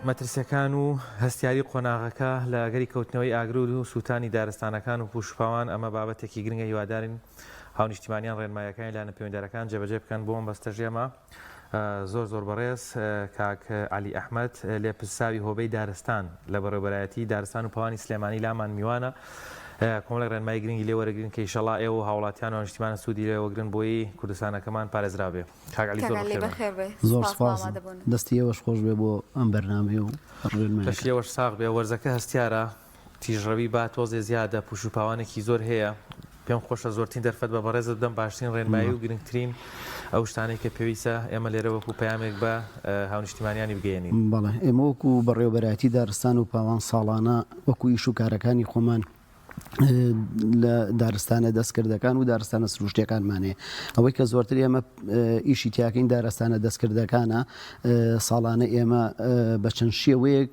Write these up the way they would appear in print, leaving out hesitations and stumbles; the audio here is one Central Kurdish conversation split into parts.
مەترسیەکان و هەستیاری قۆناغەکە لە ئەگەری کەوتنەوەی ئاگرود و سووتانی دارستانەکان و پوشپاوان ئەمە بابەتێکی گرنگە هیوادارین هاونیشتیمانیان ڕێنمایەکانی لایەنە پەیوەندیدارەکان جێبەجێ بکەن بۆ ئەم بەستەژێمە زۆر بەڕێز کاک عەلی ئەحمەد لێپرساوی هۆبەی دارستان لە بەڕێوەبەرایەتی دارستان و پاوانی سلێمانی لامان میوانە کۆمەڵێک ڕێنمایی گرنگی لێ وەرەگرن کە ئینشەڵا ئێوە هاوڵاتیان و هاونیشتیمانە سوودی لێوەگرن بۆی کوردستانەکەمان پارێزرا بێ. کاک عەلی زۆر سپاس دەستی ئێوەش خۆش بێ بۆ ئەم بەرنامەیە و بەشی ئێوەش ساغ بێ وەرزەکە هەستیارە تیژڕەوی با تۆزێ زیادە پوش و پاوانێکی زۆر هەیە پێم خۆشە زۆرترین دەرفەت بە بەڕێزت بدەم باشترین ڕێنمایی و گرنگترین ئەو شتانەی کە پێویستە ئێمە لێرە وەکو پەیامێک بە هاونیشتیمانیانی بگەێنین. بەڵێ ئێمە وەکو بەڕێوەبەرایەتی دارستان و پاوان ساڵانە وەکو ئیش و کارەکانی خۆمان لە دارستانە دەستکردەکان و دارستانە سروشتیەکانمانەیە ئەوەی کە زۆرتر ئێمە ئیشی تیاکەین دارستانە دەستکردەکانە ساڵانە ئێمە بە چەند شێوەیەک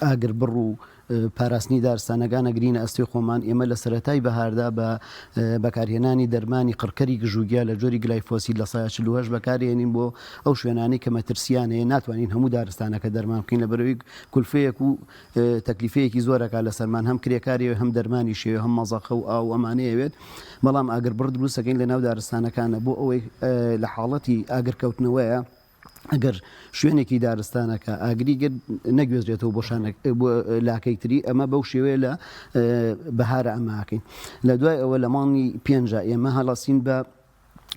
ئاگر بڕ و پاراستنی دارستانەکانە گرینە ئەستی خۆمان ئێمە لە سەرەتای بەهاردا بە بەکارهێنانی دەرمانی قڕکەری گژوگیا لە جۆری گلایفۆسی لە سایە 48 بەکارهێنین بۆ ئەو شوێنانەی کە مەترسیانەیە ناتوانین هەموو دارستانەکە دەرمان بکەین لە بەرەوەی کولفەیەک و تەکلیفەیەکی زۆرەکە لە سەرمان هەم کرێکاریەوە هەم دەرمانی شێوە هەم مەزەخە و ئاو ئەمانەیەوێت بەڵام ئاگر بڕ دروستەکەین لە ناو دارستانەکانە بۆ ئەوەی لە حاڵەتی ئاگرکەوتنەوەیە ئەگەر شوێنێکی دارستانەکە ئاگری نەگوێزرێتەوە بۆ لاکەی تری ئەمە بەو شێوەیە لە بەهارە ئەماکەین لە دوای ئەوە لە ماڵی پێنج ئێمە هەڵاسین بە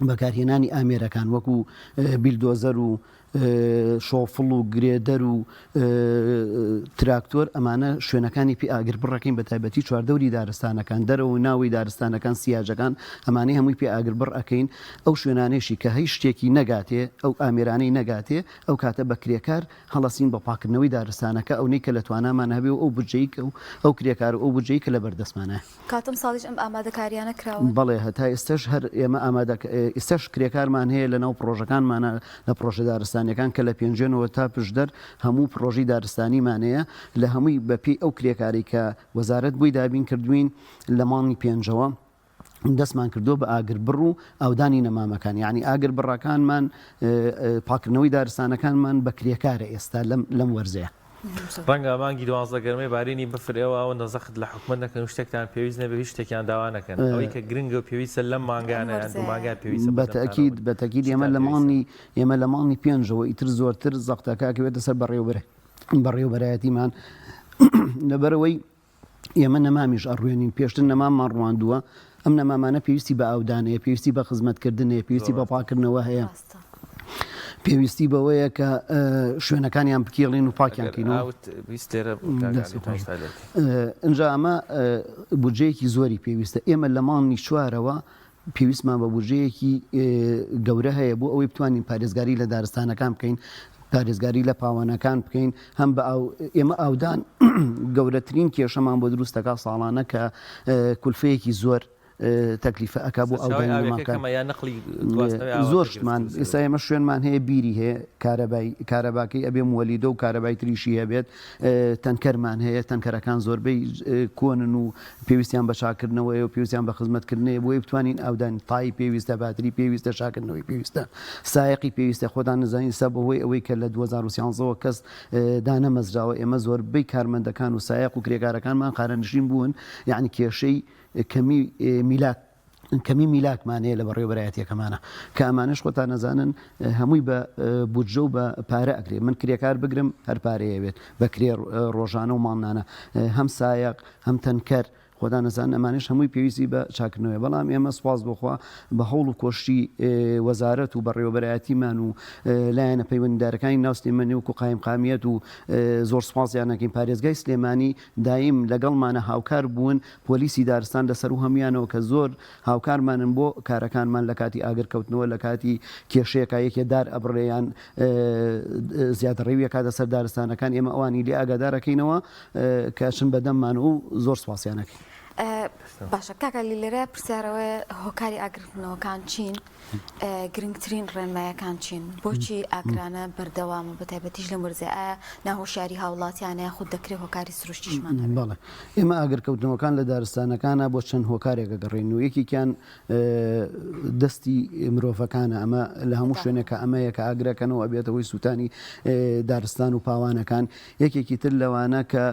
بەکارهێنانی ئامێرەکان وەکو بیلدۆزەر و شۆفڵ و گرێدەر و تراکتۆر ئەمانە شوێنەکانی پێ ئاگر بڕەکەین بە تایبەتی چواردەوری دارستانەکان دەرەوە ناوی دارستانەکان سیاجەکان ئەمانەی هەمووی پێ ئاگر بڕ ئەەکەین ئەو شوێنانێشی کە هەیە شتێکی نەگاتێ ئەو ئامێرانەی نەگاتێ ئەو کاتە بە کرێکار هەڵەسین بە پاکردنەوەی دارستانەکە ئەو نەی کە لە توانامان هەبێ و ئەو بجەی کە ئەو کرێکار و ئەو بجەی کە لە بەردەستمانە کاتم ساڵیش ئەم ئامادەکاریانە کراوە. بەڵێ هەتا ئێستش هەر ئێمە ئێستش کرێکارمان هەیە لە ناو پرۆژەکانمانە لە پرۆژە دارستانەکان کە لە پێنجێنەوە تا پشدەر هەموو پرۆژی دارستانیمانەیە لە هەمووی بەپی ئەو کرێکاری کە وەزارەت بووی دابین کردوین لە ماڵی پێنجەوە دەستمان کردو بە ئاگر بڕ و ئەودانی نەمامەکان یعنی ئاگر بڕەکانمان پاکردنەوەی دارستانەکانمان بە کرێکارە ئێستا لەم وەرزەیە. ڕەنگە مانگی 12 گەرمەی بارینی بفرێەوە ئەوەندە زەخت لە حکومەت نەکەن شتێکتان پێویست نەبێ هیچ شتێکیان داوا نەکەن ئەوەی کە گرنگە و پێویستە لەم مانگانە دوو مانگای پێویستە بەتەکید ئێمە لە ماڵی پێنجەوە ئیتر زۆرتر زەختەکەوێتە سەر بەڕێوەبەرایەتیمان لەبەرەوەی ئێمە نەمامیش ئەڕوێنین پێشتر نەمامان ڕواندووە ئەم نەمامانە پێویستی بە ئاودانەیە پێویستی بە خزمەتکردنێ پێویستی بە پاکردنەوە هەیە پێویستی بەوەیە کە شوێنەکانیان بکێڵین و پاکیانکەینەوە ئەنجا ئەمە بودجەیەکی زۆری پێویستە ئێمە لە ماڵی چوارەوە پێویستمان بە بودجەیەکی گەورە هەیە بۆ ئەوەی بتوانین پارێزگاری لە دارستانەکان بکەین پارێزگاری لە پاوانەکان بکەین هەم بە ئێمە ئاودان گەورەترین کێشەمان بۆ دروستەکە ساڵانە کە کولفەیەکی زۆر تەکلیفە ئەکا بۆ ئەودانیماکان زۆر شتمان ئێستا ئێمە شوێنمان هەیە بیری هەیە کارەباکەی ئەبێ وەلیدە و کارەبای تریشی هەبێت تەنکەرمان هەیە تەنکەرەکان زۆربەی کۆنن و پێویستیان بە چاکردنەوەی و پێویستیان بە خزمەتکردنەوەی بۆی بتوانین ئەودانی تای پێویستە باتری پێویستە شاکردنەوەی پێویستە سایقی پێویستە خۆتان نزانین سە بەهۆی ئەوەی کە لە 2013ەوە کەس دانەمەزراوە ئێمە زۆربەی کارمەندەکان و سایق و کرێکارەکانمان قارەنشین بوون یعنی کێشەی کەمی میلاکمانەیە لە بەڕێوەبەرایەتیەکەمانە کە ئەمانش خۆتان نەزانن هەمووی بە بودجە و بە پارە ئەکرێ من کرێکار بگرم هەر پارەیەوێت بە کرێ ڕۆژانە و ماڵنانە هەم سایق هەم تەنکەر خۆدا نەزان ئەمانش هەمووی پێویستی بە چاکردنەوەی بەڵام ئێمە سوپاس بخوا بە هەوڵ و کۆشتی وەزارەت و بەڕێوەبەرایەتیمان و لایەنە پەیوەندیدارەکانی ناو سلێمانی وەکو قایمقامیەت و زۆر سوپاسیانەکەین پارێزگای سلێمانی دایم لەگەڵمانە هاوکار بوون پۆلیسی دارستان لەسەر و هەمویانەوە کە زۆر هاوکارمانن بۆ کارەکانمان لە کاتی ئاگرکەوتنەوە لە کاتی کێشەیەکە یەکێ دار ئەبڕێیان زیاترڕێویە کاتە سەر دارستانەکان ئێمە ئەوانی لێ ئاگادارەکەینەوە کە چن بەدەممان و زۆر سوپاسیانەکەین. باشە کاکەلی لێرە پرسیارەوەی هۆکاری ئاگرکردنەوەکان چین گرنگترین ڕێنمایەکان چین بۆچی ئاگرانە بەردەوامە بە تایبەتیش لە مرزێ ئایا ناهۆشیاری هاوڵاتیانەیە خود دەکرێت هۆکاری سروشتیشمان بەڵێ ئێمە ئاگرکەوتنەوەکان لە دارستانەکانە بۆ چەند هۆکارێکە گەڕێن و یەکێکیان دەستی مرۆڤەکانە ئەمە لە هەموو شوێنێکە ئەمەیەکە ئاگرەکەنەوە بێتەوەی سووتانی دارستان و پاوانەکان یەکێکی تر لەوانە کە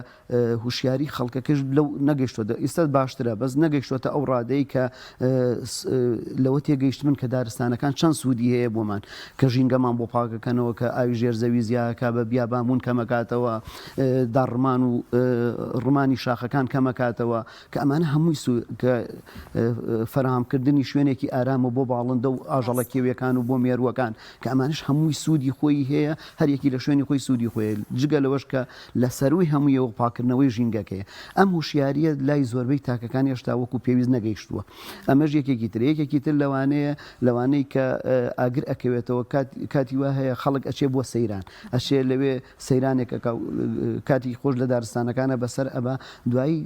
هوشیاری خەڵکەکەش لەو نەگەیشتۆ ئێستا باشترە بەس نەگەیشتۆتە ئەو ڕادەی کە لەوە تێگەیشت من کە دارستانەکان چەند سوودی هەیە بۆمان کە ژینگەمان بۆ پاکەکەنەوە کە ئاوی ژێرزەوی زیاکە بە بیابانبوون کەمەکاتەوە داڕمان و ڕمانی شاخەکان کەمەکاتەوە کە ئەمانە هەمووی فەرهامکردنی شوێنێکی ئارامە بۆ باڵندە و ئاژەڵە کێویەکان و بۆ مێرووەکان کە ئەمانش هەمووی سوودی خۆی هەیە هەرێکی لە شوێنی خۆی سوودی خۆی جگە لەوەش کە لە سەروی هەموویەوە پاکردنەوەی ژینگەکەیە ئەم هوشیاریە لای زۆربەی تاکەکان هێشتا وەکو پێویست نەگەیشتووە ئەمەش یەکێکی تر یەکێکی تر لەوانەیە کە ئاگر ئەکەوێتەوە کاتی وا هەیە خەڵک ئەچێ بۆ سەیران ئەچێ لەوێ سەیرانێکە کاتی خۆش لە دارستانەکانە بەسەر ئەبا دوایی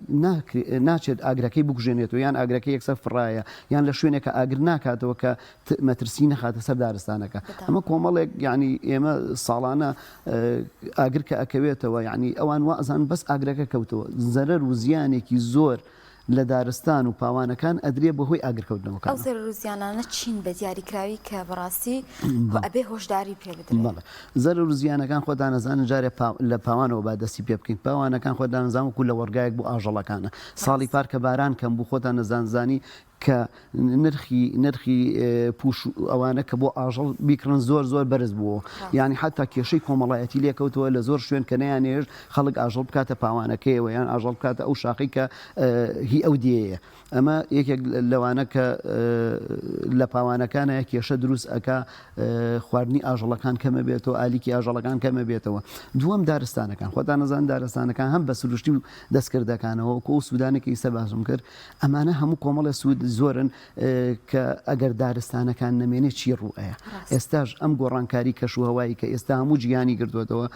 ناچێت ئاگرەکەی بکوژێنێتەوە یان ئاگرەکەی یەکسەر فڕایە یان لە شوێنێکە ئاگر ناکاتەوە کە مەترسی نەخاتە سەر دارستانەکە ئەمە کۆمەڵێک یعنی ئێمە ساڵانە ئاگر کە ئەکەوێتەوە یعنی ئەوان وازان بەس ئاگرەکە کەوتەوە زەرەر و زیانێکی زۆر لە دارستان و پاوانەکان ئەدرێ بەهۆی ئاگرکەوتنەوەکان ئەو زەرەر و زیانانە چین بە دیاریکراوی کە بەڕاستی ئەبێ هۆشداری پێ بدرێت زەرەر و زیانەکان خۆ دانەزانن جارێ لە پاوانەوە با دەستی پێ بکەین پاوانەکان خۆ دانەزان وەکو لە وەرگایەک بۆ ئاژەڵەکانە ساڵی پار کە باران کەم بوو خۆتان نەزانزانی کە نرخی پوش ئەوانە کە بۆ ئاژەڵ بیکڕن زۆر بەرز بووە یعنی حتا کێشەی کۆمەڵایەتی لێکەوتەوە لە زۆر شوێن کە نەیانێژ خەڵک ئاژەڵ بکاتە پاوانەکەیەوە یان ئاژەڵ بکاتە ئەو شاقی کە هی ئەو دیەیە ئەمە یەکێک لەوانە کە لە پاوانەکانە کێشە دروست ئەکا خواردنی ئاژەڵەکان کەمە بێتەوە ئالیکی ئاژەڵەکان کەمە بێتەوە دووەم دارستانەکان خۆتان نەزان دارستانەکان هەم بە سروشتی و دەستکردەکانەوە کۆ سوودانێکی ئیسە باسم کرد ئەمانە هەموو کۆمەڵە سوود زۆرن کە ئەگەر دارستانەکان نەمێنێ چی ڕوئەیە ئێستاش ئەم گۆڕانکاری کەشوهەوایی کە ئێستا هەموو جیانی گرتوێتەوە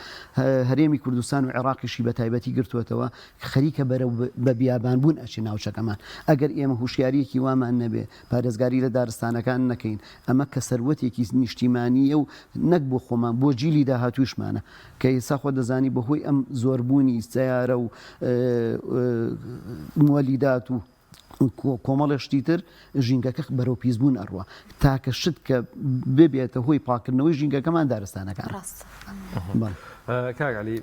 هەرێمی کوردستان و عێراقیشی بە تایبەتی گرتوێتەوە خەریکە بەرەو بە بیابانبوون ئەچی ناوچەکەمان ئەگەر ئێمە هوشیارێکی وامان نەبێ پارێزگاری لە دارستانەکان نەکەین ئەمە کە سەروەتێکی نیشتیمانیە و نەک بۆ خۆمان بۆ جیلی داهاتووشمانە کە ئێستا خۆ دەزانی بەهۆی ئەم زۆربوونی سیارە و مۆلیدات و کۆمەڵە شتی تر ژینگەکە بەرەو پیسبوون ئەڕوە تاکە شت کە ببێتە هۆی پاکردنەوەی ژینگەکەمان دارستانەکان کاگالی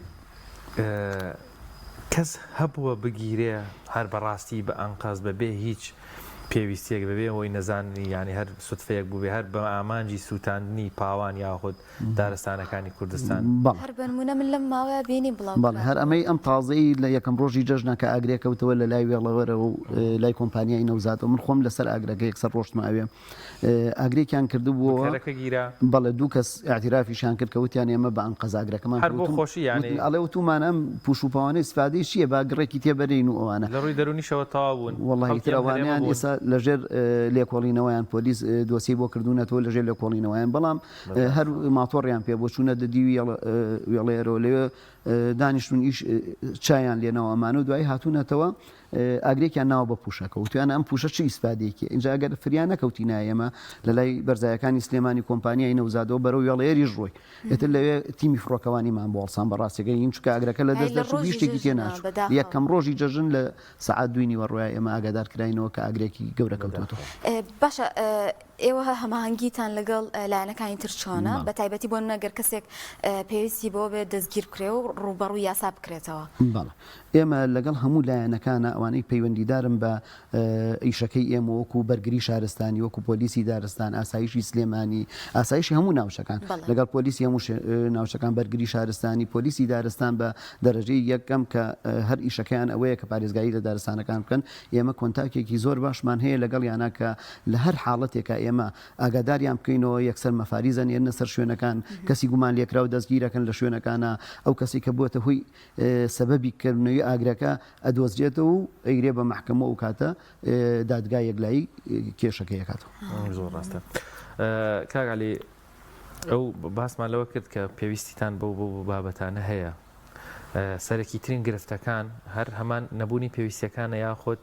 کەس هەبووە بگیرێ هەر بەڕاستی بە ئەنقاز بەبێ هیچ پێویستێک ببێ هۆی نەزاننی ینی هەر سوتفەیەک بووبێ هەر بە ئامانجی سووتاندنی پاوان یاخود دارستانەکانی کوردستان هەر بنمونە من لەم ماوەیە بینی بڵاو هەر ئەمەی ئەم تازەی لە یەکەم ڕۆژی جەژنە کە ئاگرێکەوتەوە لە لای وێڵەوەرە و لای کۆمپانیای نەوزاتەوە من خۆم لەسەر ئاگرەکە یەکسەر ڕۆشتمە ئەوێ ئاگرێکیان کردبووەوە بەڵێ دوو کەس ئاعترافیشان کرد کە وتیان ئێمە بە ئەنقەز ئاگرەکەمان هەر بۆ خۆشی یعنی ئەڵێ وتومان ئەم پوش و پاوانەی استفادەی چییە باگرێکی تێبەرین و ئەوانە لە ڕووی دەرونیشەوە تاوابوون وەڵڵاهی تر ئەوانیان ئێستا لەژێر لێکۆڵینەوەیان پۆلیس دۆسی بۆ کردوونەتەوە لەژێر لێکۆڵینەوەیان بەڵام هەر ماتۆڕیان پێ بۆ چوونە دەدیوی وێڵێرەوە لێوێ دانیشتون ئیش چایان لێنەوە ئەمانە و دوای هاتوونەتەوە ئاگرێکیان ناوە بە پوشەکە و تویانە ئەم پوشە چی ئیسپادێکی اینجا ئەگەر فریان نەکەوتی نایەمە لە لای بەرزایەکانی سلێمانی کۆمپانیای نەوزادەوە بەرەو وێڵێری ڕۆی ئێتر لەوێ تیمی فڕۆکەوانیمان بۆڵسان بەڕاستەکە هین چکە ئاگرەکە لە دەست دەچوو شتێکی تێناچوو یەکەم ڕۆژی جەژن لە سەعات دوینی وەڕۆیە ئێمە ئاگادار کراینەوە کە ئاگرێکی گەورە کەوتوێتەوە باشە ئێوە هەماهەنگیتان لەگەڵ لایەنەکانی تر چۆنە بە تایبەتی بۆ نەگەر کەسێک پێویستی بۆ بێت دەستگیر بکرێ و ڕوبەڕووی یاسا بکرێتەوە بەڵێ ئێمە لەگەڵ هەموو لایەنەکانە ئەوانەی پەیوەندیدارم بە ئیشەکەی ئێمە وەکو بەرگری شارستانی وەکو پۆلیسی دارستان ئاسایشی سلێمانی ئاسایشی هەموو ناوچەکان لەگەڵ پۆلیسی هەموو ناوچەکان بەرگری شارستانی پۆلیسی دارستان بە دەرەجەی یەکەم کە هەر ئیشەکەیان ئەوەیە کە پارێزگایی لە دارستانەکان بکەن ئێمە کۆنتاکێکی زۆر باشمان هەیە لەگەڵ یانە کە لە هەر حاڵەتێکە ئێمە ئاگاداریان بکەینەوە یەکسەر مەفاریزان ێنە سەر شوێنەکان کەسی گومان لێکرا و دەستگیرەکەن لە شوێنەکانە ئەو کەسی کە بووەتە هۆی سەبەبی کردنەوەی ئاگرەکە ئەدۆزجێتەوە و ئەیگرێ بە محکەمە و کاتە دادگای یەکلایی کێشەکە یەکاتەوە زۆر ڕاستە کاگالی ئەو باسمان لەوە کرد کە پێویستیتان بەو بابەتانە هەیە سەرەکی ترین گرفتەکان هەر هەمان نەبوونی پێویستیەکانە یاخۆت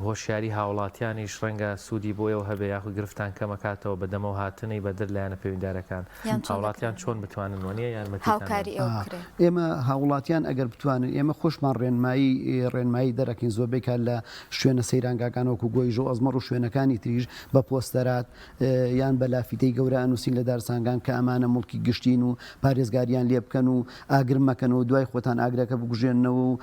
هۆشیاری هاوڵاتیانیش ڕەنگە سوودی بۆیەوە هەبێ یاخود گرفتان کەمەکاتەوە بەدەمە و هاتنەی بەدر لایەنە پەیوەندیدارەکان هاوڵاتیان چۆن بتوانن وانە یان ئێمە هاوڵاتیان ئەگەر بتوانن ئێمە خۆشمان ڕێنمایی دەرەکەین زۆربەی کار لە شوێنە سەیرانگاکان وەکو گۆیژۆ ئەزمەڕ و شوێنەکانی تریژ بە پۆستەرات یان بە لافیتەی گەورە ئەنووسین لە دارسانگان کە ئەمانە مڵکی گشتین و پارێزگاریان لێ بکەن و ئاگر مەکەنەوە دوای خۆتان ئاگرەکە بگوژێنەوە و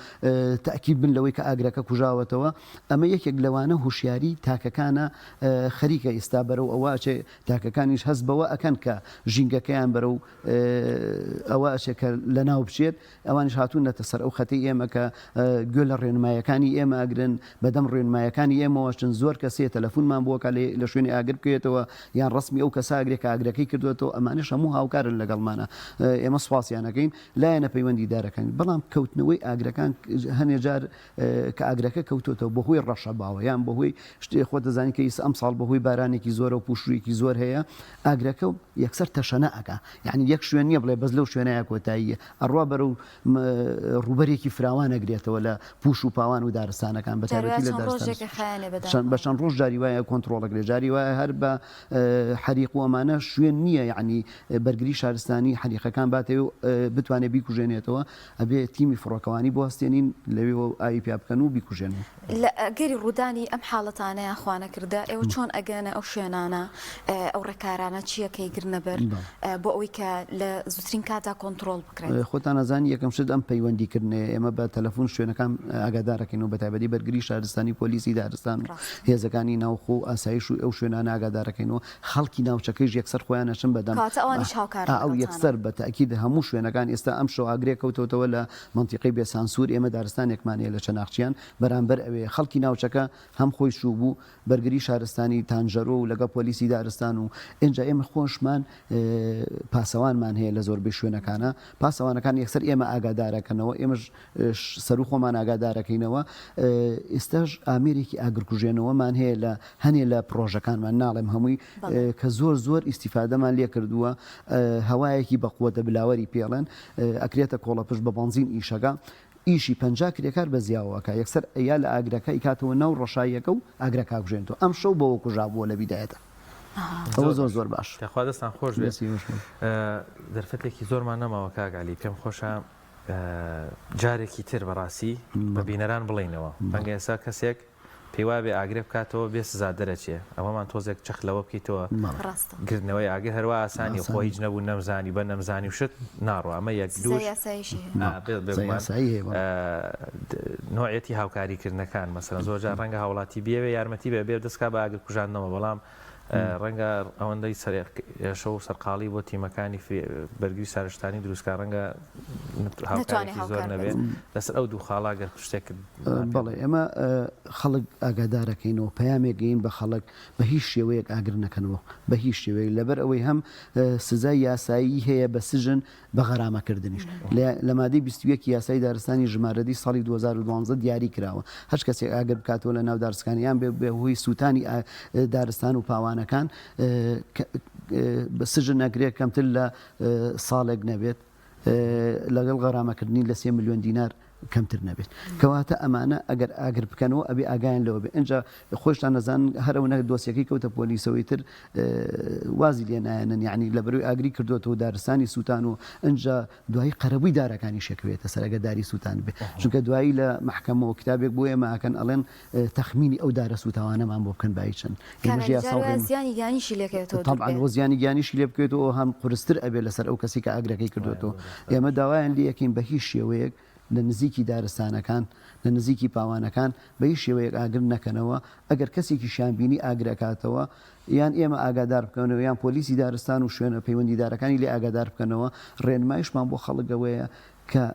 تاکید بن لەوەی کە ئاگرەکە کوژاوەتەوە ئەمە یەکێک لەوانە هوشیاری تاکەکانە خەریکە ئێستا بەرەو ئەوە تاکەکانیش هەست بەوە ئەکەن کە ژینگەکەیان بەرەو ئەوە ئەچێکە لە ناو بچێت ئەوانش هاتوونەتە سەر ئەو خەتی ئێمە کە گوێ لە ڕێنمایەکانی ئێمە ئەگرن بەدەم ڕێنمایەکانی ئێمەوەشتن زۆر کەسێ تەلەفۆنمان بۆکە لە شوێنی ئاگر بکەوێتەوە یان ڕسمی ئەو کەسا ئاگرێک ئاگرەکەی کردوێتەوە ئەمانش هەموو هاوکارن لەگەڵمانە ئێمە سوپاسیانەکەین لایەنە پەیوەندی دارەکەین بەڵام کەوتنەوەی ئاگرەکان هەنێ جار کە ئاگرەکە کەوتوتەوە بەهۆی ڕەشە باوە یان بەهۆی شتێ خۆ دەزانانی کە ئەم ساڵ بەهۆی بارانێکی زۆرە و پوشوویەکی زۆر هەیە ئاگرەکە و یەکسەر تەشەنە ئەکا یعنی یەک شوێن نیە بڵێ بەس لەو شوێنەیە کۆتاییە ئەڕوا بەرەو ڕوبەرێکی فراوان ئەگرێتەوە لە پوش و پاوان و دارستانەکان بە تایبەتی لە دارستان بە چەند ڕۆژ جاری وایە کۆنتڕۆڵەک لێ جاری وایە هەر بە حەریق و ئەمانە شوێن نییە یعنی بەرگری شارستانی حەریقەکان باتێ و بتوانێت بیکوژێنێتەوە ئەبێ تیمی فڕۆکەوانی بۆ هەستێنین لەوێ ئاوی پیا بکەن و بیکوژێن گەری ڕوودانی ئەم حاڵەتانەیە خوانە کردە ئێوە چۆن ئەگەنە ئەو شوێنانە ئەو ڕێکارانە چیەکەی گرنەبەر بۆ ئەوەی کە لە زووترین کاتا کۆنتترۆل بکرێت خۆتان نەزانی یەکەم شت ئەم پەیوەندیکردنێ ئێمە بە تەلەفۆن شوێنەکان ئاگادارەکەین و بە تایبەتی بەرگری شارستانی پۆلیسی دارستان و هێزەکانی ناوخۆ و ئاسایش و ئەو شوێنانە ئاگادارەکەینەوە خەڵکی ناوچەکەیش یەکسەر خۆیانەشن بەدەم ئەو یەکسەر بە تاکید هەموو شوێنەکان ئێستا ئەم شەو ئاگرێک کەوتەوە لە منتیقی بێسانسور ئێمە دارستانێکمانەیە لە چەناخچیان بەرامبەر ئەوێ خەڵکی ناوچەکە هەم خۆی شوو بوو بەرگری شارستانی تانژەرۆ و لەگە پۆلیسی دارستان و اینجا ئێمە خۆشمان پاسەوانمان هەیە لە زۆربەی شوێنەکانە پاسەوانەکان یەکسەر ئێمە ئاگادارەکەنەوە ئێمەش سەر و خۆمان ئاگادارەکەینەوە ئێستاش ئامێرێکی ئاگرکوژێنەوەمان هەیە لە هەنێ لە پرۆژەکانمان ناڵێم هەمووی کە زۆر ئیسیفادەمان لێ کردووە هەوایەکی بەقووەتە بلاوەری پێڵێن ئەکرێتە کۆڵەپش بە بەنزین ئیشەکە ئیشی 50 کرێکار بە زیاوەکە یەکسەر ئەیا لە ئاگرەکە ئیکاتەوە ناو ڕەشایەکە و ئاگرەکە کوژێنەوە ئەم شەو بەوە کوژابووە لە بیدایەتە ئەوە زۆر باش خوا دەستان خۆش دەرفەتێکی زۆرمان نەماوە کاگالی پێم خۆشە جارێکی تر بەڕاستی بە بینەران بڵێنەوە بەنگە ئێستا کەسێک پێی وابێ ئاگرێ بکاتەوە بێ سزا دەرەچێ ئەوەمان تۆزێک چەخلەوە بکەیتەوە گرنەوەی ئاگر هەروە ئاسانی خۆ هیچ نەبوو نەمزانی بە نەمزانی و شت ناڕوە ئەمە یەک نوعەتی هاوکاریکردنەکان مەسەڵەن زۆرجار ڕەنگە هاوڵاتی بێوێ یارمەتی بێ دەستکا بە ئاگر کوژاندنەوە بەڵام ڕەنگە ئەوەندەی شە و سەرقاڵی بۆ تیمەکانی بەرگری سارشتانی دروستکە ڕەنگە هاوکارێکی زۆر نەبێت لەسەر ئەو دوو خاڵاگەر شتێک بەڵێ ئێمە خەڵک ئاگادارەکەینەوە پەیامێکگەین بە خەڵک بە هیچ شێوەیەک ئاگر نەکەنەوە بە هیچ شێوەیە لەبەر ئەوەی هەم سزای یاسایی هەیە بە سژن بە غەرامەکردنیش لە مادەی 21 یاسای دارستانی ژمارەی ساڵی 2012 دیاری کراوە هەر کەسێک ئاگر بکاتەوە لە ناو دارستانیان بێ هۆی سووتانی دارستان و پاوانەکان بە سژن نەگرێت کەمتر لە ساڵێک نەبێت لەگەڵ غەرامەکردنی لە 3 ملیۆن دینار کەمتر نەبێت کەواتە ئەمانە ئەگەر ئاگر بکەنەوە ئەبێ ئاگایان لەوە بێ ئەنج خۆشتان نەزان هەرەوە دۆسیەکەی کەوتە پۆلیسەوەی تر وازی لێ نایەنن یعنی لە بەروی ئاگری کردوەوە دارستانی سووتان و ئەنجا دوایی قەرەبووی دارەکانی شێکوێتە سەرەگە داری سووتان بێ چونکە دوایی لە محکەمەوە کتابێک بۆ ئێمە ئاکەن ئەڵێن تەخمینی ئەو دارە سووتاوانەمان بۆ بکەن باچن طبعا وەزیانی گیانیشی لێ بکەوێتەوە هەم قورستر ئەبێ لەسەر ئەو کەسی کە ئاگرەکەی کردوێتەوە ئێمە داوایان لێ یەکەین بە هیچ شێوەیەک لە نزیکی دارستانەکان لە نزیکی پاوانەکان بە هیچ شێوەیەک ئاگر نەکەنەوە ئەگەر کەسێکی شانبینی ئاگرەکاتەوە یان ئێمە ئاگادار بکەنەوە یان پۆلیسی دارستان و شوێنە پەیوەندیدارەکانی لێ ئاگادار بکەنەوە ڕێنمایشمان بۆ خەڵکەوەیە کە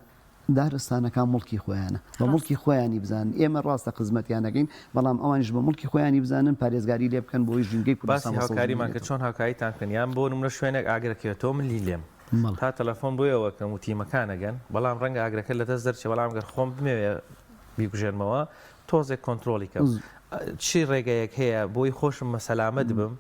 دارستانەکان مڵکی خۆیانە بە مڵکی خۆیانی بزانن ئێمە ڕاستە خزمەتیانەکەین بەڵام ئەوانش بە مڵکی خۆیانی بزانن پارێزگاری لێ بکەن بۆی ژینگەی کوردستان هاوکاریمان کە چۆن هاوکاریتان کردن یان بۆ نمونە شوێنێک ئاگرەکەوێتەوە من لیلێم تا تەلەفۆن بۆیەوە کەم و تیمەکانەگەن بەڵام ڕەنگە ئاگرەکە لە دەست دەرچێ بەڵام گەر خۆم بمەوێ بیکوژێنمەوە تۆزێک کۆنتترۆلی کەم چی ڕێگەیەک هەیە بۆی خۆشم مەسەلامەت بم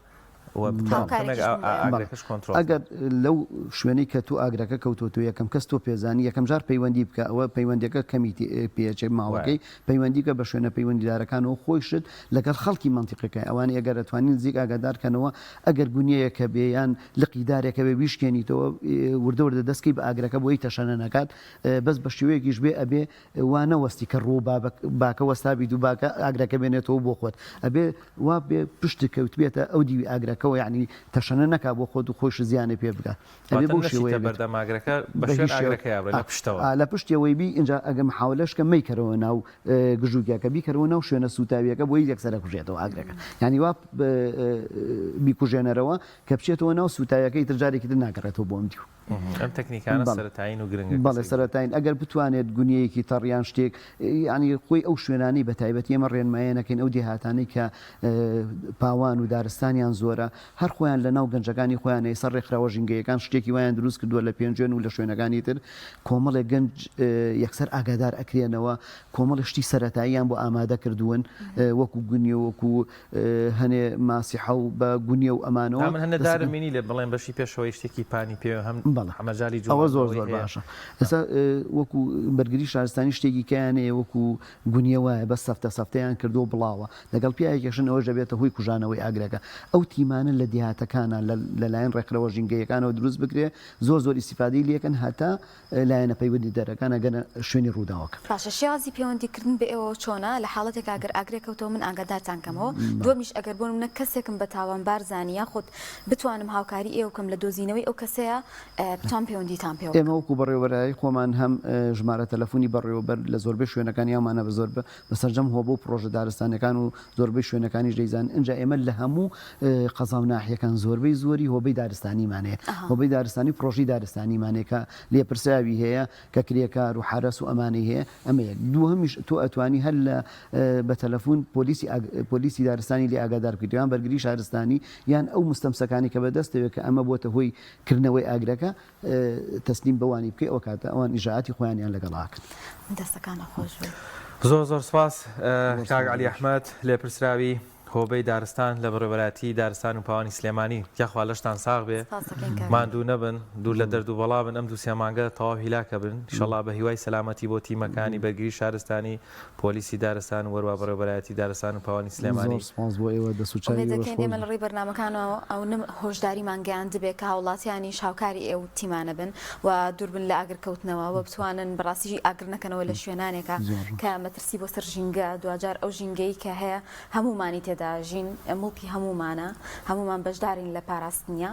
ئاگرەکەش کۆنتڕۆل ئەگەر لەو شوێنەی کە تو ئاگرەکە کەوتۆ یەکەم کەس تۆ پێزانی یەکەم جار پەیوەندی بکە ئەوە پەیوەندەکە کەمیتی پێچێ ماوەکەی پەیوەندیکە بە شوێنە پەیوەندیدارەکانەوە خۆیشت لەگەڵ خەڵکی منتیقەکە ئەوان ئەگەر ئەتوانین نزیک ئاگادارکەنەوە ئەگەر گونیەیەکە بێیان لقیدارێکە بێ بیشکێنیتەوە وردە وردە دەستکەی بە ئاگرەکە بۆی تەشەنە نەکات بەس بە شێوەیەکیش بێ ئەبێ وانە وەستی کە ڕۆ باکە وەستابی دوو باکە ئاگرەکە بێنێتەوە بۆ خۆت ئەبێ وا بێ پشت کەوت بێتە ئەو دیوی ئاگرەکەەوە یعنی تەشەنە نەکا بۆ خۆت و خۆش زیانێ پێ بگات ئەبێ بۆ شێوەیە بەردەماگرەکە لە پشتەوە لە پشتەوەی بی اینجا ئەگە محاولەشکە مەیکەرەوە ناو گژوگیاکە بیکەرەوە ناو شوێنە سوتاویەکە بۆی یەکسەرە کوژێتەوە ئاگرەکە یعنی وا بیکوژێنەرەوە کە بچێتەوە ناو سوتاویەکەی ترجارێکی تر ناگەڕێتەوە بۆم دیو ئەم تەکنیکانە سەرەتایین و گرنگە بەڵێ سەرەتاین ئەگەر بتوانێت گونیەیەکی تەڕیان شتێک ینی خۆی ئەو شوێنانی بە تایبەتی ئێمە ڕێنمایەنەکەین ئەو دێهاتانەی کە پاوان و دارستانیان زۆرە هەر خۆیان لە ناو گەنجەکانی خۆیان سەر ڕێکخراوە ژینگەیەکان شتێکی وایان دروست کردووە لە پێنجێن و لە شوێنەکانی تر کۆمەڵێک گەنج یەکسەر ئاگادار ئەکرێنەوە کۆمەڵی شتی سەرەتاییان بۆ ئامادە کردوون وەکو گونیە وەکو هەنێ ماسیحە و بە گونیە و ئەمانەوە من هەنە دارمینی لە بڵێن بەشی پێشەوەی شتێکی پانی پێ هەم ئەمەجای ئەوە زۆر زۆر باشە ئێستا وەکو بەرگری شارستانی شتێکی کیانەیە وەکو گونیە وایە بە سەفتە سەفتەیان کردو بڵاوە لەگەڵ پیاەکەشن ئەوە دەبێتە هۆی کوژانەوەی ئاگرەکە ئەو تیمانە لە دیهاتەکانە لەلایەن ڕێکخراوە ژینگەیەکانەوە دروست بکرێ زۆر زۆر ئیسیفادەی لێکن هەتا لایەنە پەیوەندی دەرەکانە گەنە شوێنی ڕووداوەکە باشە شێوازی پەیوەندیکردن بە ئێوە چۆنە لە حاڵەتێک ئاگەر ئاگرێکەوتەوە من ئاگادارتان کەمەوە دومیش ئەگەر بۆ منە کەسێکم بە تاوانبار زانیە خۆت بتوانم هاوکاری ئێوەکەم لە دۆزینەوەی ئەو کەسەیە بتوان پەیوەندیتان پێوە ئێمە وەکو بەڕێوەبەرایی خۆمان هەم ژمارە تەلەفۆنی بەڕێوەبەر لە زۆربەی شوێنەکانی یامانە بە زۆر بەسەرجەم هۆ بۆ پرۆژە دارستانەکان و زۆربەی شوێنەکانی دەیزان اینجا ئێمە لە هەموو قەزا و ناحیەکان زۆربەی زۆری هۆبەی دارستانیمانەیە هۆبەی دارستانی پرۆژی دارستانیمانەیە کە لێپرساوی هەیە کە کرێکار و حرەس و ئەمانەی هەیە ئەمەیە دووهەمیش تۆ ئەتوانی هەر لە بە تەلەفۆن پۆلیسی دارستانی لێ ئاگادار بکەیت بەرگری شارستانی یان ئەو مستەمسەکانی کە بەدەستەوێت کە ئەمە بۆتە هۆی کردنەوەی ئاگرەکە تەسلیم بەوانی بکەی ئەو کاتە ئەوان ئیژاعاتی خۆیانیان لەگەڵاکن دەستەکانە خۆش زۆر سپاس کاک عەلی ئەحمەد لێپرسراوی هۆبەی دارستان لە بەڕێوەبەراتی دارستان و پاوانی سلێمانی یاخوا لەشتان ساغ بێ ماندوو نەبن دوور لە دەرد و بەڵا بن ئەم دوو سێ مانگە تەواو هیلاکە بن ئینشەڵا بە هیوای سەلامەتی بۆ تیمەکانی بەرگری شارستانی پۆلیسی دارستان وەروە بەڕێوەبەراتی دارستان و پاوانی سلێمانی دەکەین ئێمە لە ڕێی بەرنامەکانەوە ئەو هۆشداری مانگەیان دەبێت کە هاوڵاتیانی شاوکاری ئێوە تیمانە بن و دووربن لە ئاگرکەوتنەوە و بتوانن بەڕاستی ئاگر نەکەنەوە لە شوێنانێکە کە مەترسی بۆ سەر ژینگە دوجار ئەو ژینگەی کە هەیە هەمومانی تێدا ژین مڵکی هەمومانە هەمومان بەشدارین لە پاراستنیە